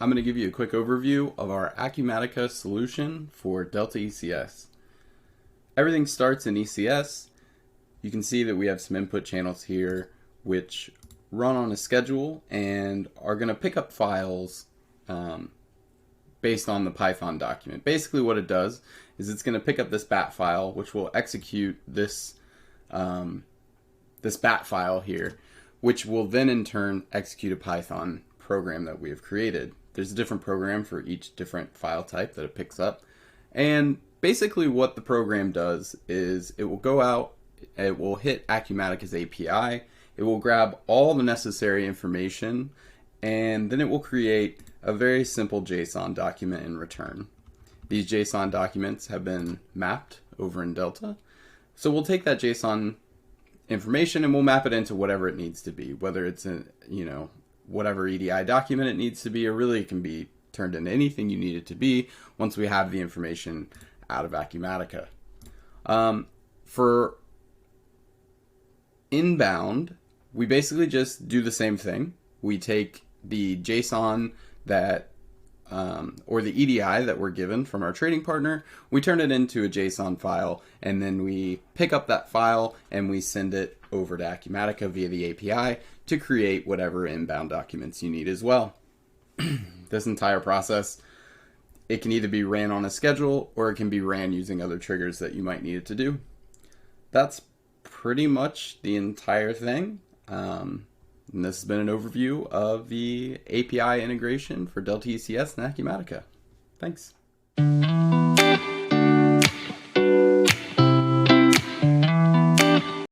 I'm going to give you a quick overview of our Acumatica solution for Delta ECS. Everything starts in ECS. You can see that we have some input channels here which run on a schedule and are going to pick up files based on the Python document. Basically what it does is it's going to pick up this bat file which will execute this bat file here, which will then in turn execute a Python program that we have created. There's a different program for each different file type that it picks up. And basically what the program does is it will go out, it will hit Acumatica's API, it will grab all the necessary information, and then it will create a very simple JSON document in return. These JSON documents have been mapped over in Delta. So we'll take that JSON information and we'll map it into whatever it needs to be, whether it's in, whatever EDI document it needs to be, or really it can be turned into anything you need it to be once we have the information out of Acumatica. For inbound, we basically just do the same thing. We take the JSON that or the EDI that we're given from our trading partner, we turn it into a JSON file, and then we pick up that file and we send it over to Acumatica via the API to create whatever inbound documents you need as well. This entire process, it can either be ran on a schedule or it can be ran using other triggers that you might need it to do. That's pretty much the entire thing. And this has been an overview of the API integration for Delta ECS and Acumatica. Thanks.